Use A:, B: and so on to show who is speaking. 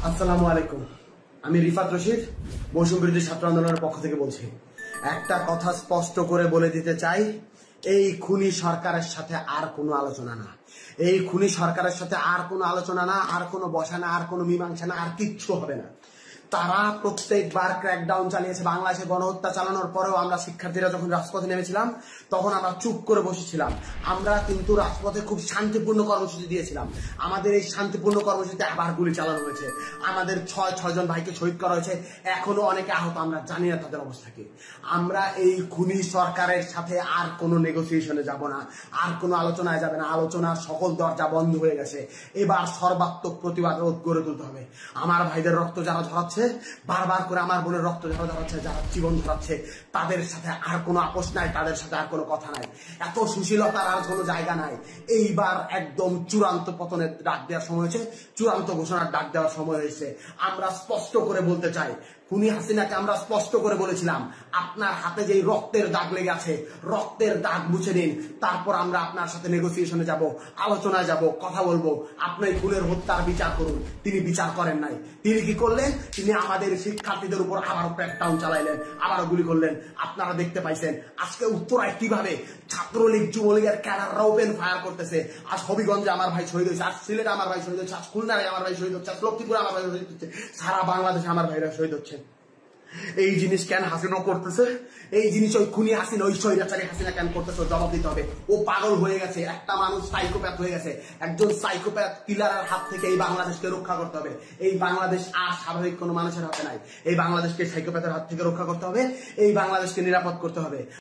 A: আসসালামু আলাইকুম। আমি রিফাত রশিদ বৈষম্য বিরোধী ছাত্র আন্দোলনের পক্ষ থেকে বলছি। একটা কথা স্পষ্ট করে বলে দিতে চাই, এই খুনি সরকারের সাথে আর কোনো আলোচনা না। এই খুনি সরকারের সাথে আর কোনো আলোচনা না, আর কোনো বসা না, আর কোনো মীমাংসা না, আর কিচ্ছু হবে না। তারা প্রত্যেকবার ক্র্যাকডাউন চালিয়েছে। বাংলাদেশে গণহত্যা চালানোর পরেও আমরা শিক্ষার্থীরা যখন রাজপথে নেমেছিলাম তখন আমরা চুপ করে বসেছিলাম। আমরা কিন্তু রাজপথে খুব শান্তিপূর্ণ কর্মসূচি দিয়েছিলাম। আমাদের এই শান্তিপূর্ণ কর্মসূচিতে আবার গুলি চালানো হয়েছে। আমাদের ছয়জন ভাইকে শহীদ করা হয়েছে, এখনো অনেকে আহত। আমরা জানি না তাদের অবস্থা কি। আমরা এই খুনি সরকারের সাথে আর কোনো নেগোসিয়েশনে যাব না, আর কোনো আলোচনায় যাবে না। আলোচনার সকল দরজা বন্ধ হয়ে গেছে। এবার সর্বাত্মক প্রতিবাদ গড়ে তুলতে হবে। আমার ভাইদের রক্ত যারা ঝরাচ্ছে, বারবার করে আমার বোনের রক্ত যারা ঝরাচ্ছে, যারা জীবন ঝরাচ্ছে, তাদের সাথে আর কোনো আপোষ নাই, তাদের সাথে আর কোনো কথা নাই। এত সুশীলতার আর কোনো জায়গা নাই। এইবার একদম চূড়ান্ত পতনের ডাক দেওয়ার সময় হয়েছে, চূড়ান্ত ঘোষণার ডাক দেওয়ার সময় হয়েছে। আমরা স্পষ্ট করে বলতে চাই, খুনি হাসিনাকে আমরা স্পষ্ট করে বলেছিলাম, আপনার হাতে যেই রক্তের দাগ লেগে আছে, রক্তের দাগ মুছে নিন, তারপর আমরা আপনার সাথে নেগোসিয়েশনে যাব, আলোচনায় যাব, কথা বলবো। আপনি খুনের হত্যার বিচার করুন। তিনি বিচার করেন নাই। তিনি কি করলেন? তিনি আমাদের শিক্ষার্থীদের উপর আবারও ক্র্যাকডাউন চালাইলেন, আবারও গুলি করলেন। আপনারা দেখতে পাইছেন আজকে উত্তরায় কিভাবে ছাত্রলীগ যুবলীগের ক্যাডাররা ওপেন ফায়ার করতেছে। আজ হবিগঞ্জে আমার ভাই শহীদ হয়েছে, আজ সিলেটে আমার ভাই শহীদ হচ্ছে, আজ খুলনায় আমার ভাই শহীদ হচ্ছে, আজ লক্ষ্মীপুরে আমার ভাই শহীদ হচ্ছে, সারা বাংলাদেশে আমার ভাইরা শহীদ হচ্ছে। এই জিনিস কেন হাসিনা করতেছে? এই জিনিস ওই খুনি হাসিনা, ওই স্বৈরাচারী হাসিনা কেন করতেছে? জবাব দিতে হবে। ও পাগল হয়ে গেছে, একটা মানুষ সাইকোপ্যাথ হয়ে গেছে। একজন সাইকোপ্যাথ কিলারের হাত থেকে এই বাংলাদেশকে রক্ষা করতে হবে। এই বাংলাদেশ আর স্বাভাবিক কোনো মানুষের হাতে নাই। এই বাংলাদেশকে সাইকোপ্যাথের হাত থেকে রক্ষা করতে হবে। এই বাংলাদেশকে নিরাপদ করতে হবে।